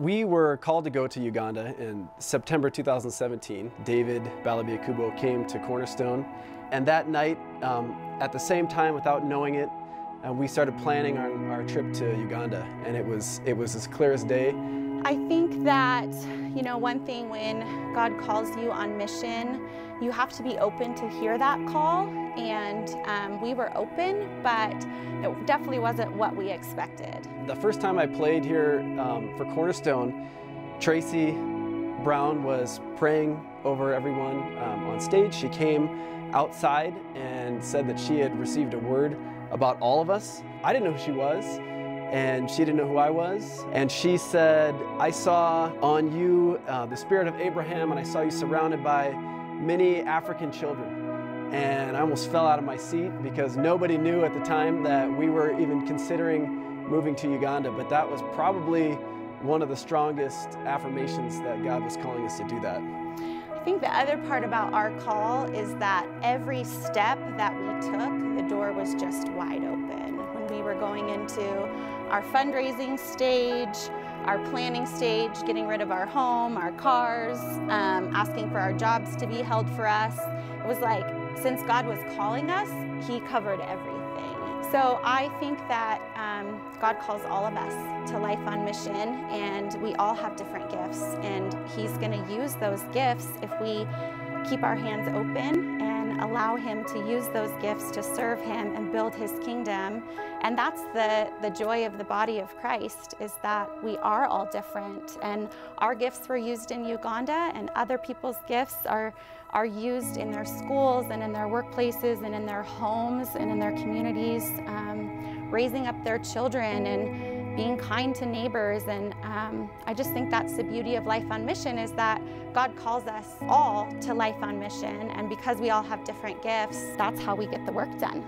We were called to go to Uganda in September 2017. David Balabiakubo came to Cornerstone, and that night, at the same time, without knowing it, we started planning our trip to Uganda, and it was as clear as day. I think that, one thing when God calls you on mission, you have to be open to hear that call, and we were open, but it definitely wasn't what we expected. The first time I played here for Cornerstone, Tracy Brown was praying over everyone on stage. She came outside and said that she had received a word about all of us. I didn't know who she was, and she didn't know who I was. And she said, "I saw on you the spirit of Abraham, and I saw you surrounded by many African children." And I almost fell out of my seat because nobody knew at the time that we were even considering moving to Uganda, but that was probably one of the strongest affirmations that God was calling us to do that. I think the other part about our call is that every step that we took, the door was just wide open. When we were going into our fundraising stage, our planning stage, getting rid of our home, our cars, asking for our jobs to be held for us, it was like, since God was calling us, He covered everything. So I think that God calls all of us to life on mission, and we all have different gifts, and He's going to use those gifts if we keep our hands open and allow Him to use those gifts to serve Him and build His kingdom. And that's the joy of the body of Christ, is that we are all different, and our gifts were used in Uganda, and other people's gifts are used in their schools and in their workplaces and in their homes and in their communities, raising up their children and being kind to neighbors. And I just think that's the beauty of Life on Mission, is that God calls us all to life on mission, and because we all have different gifts, that's how we get the work done.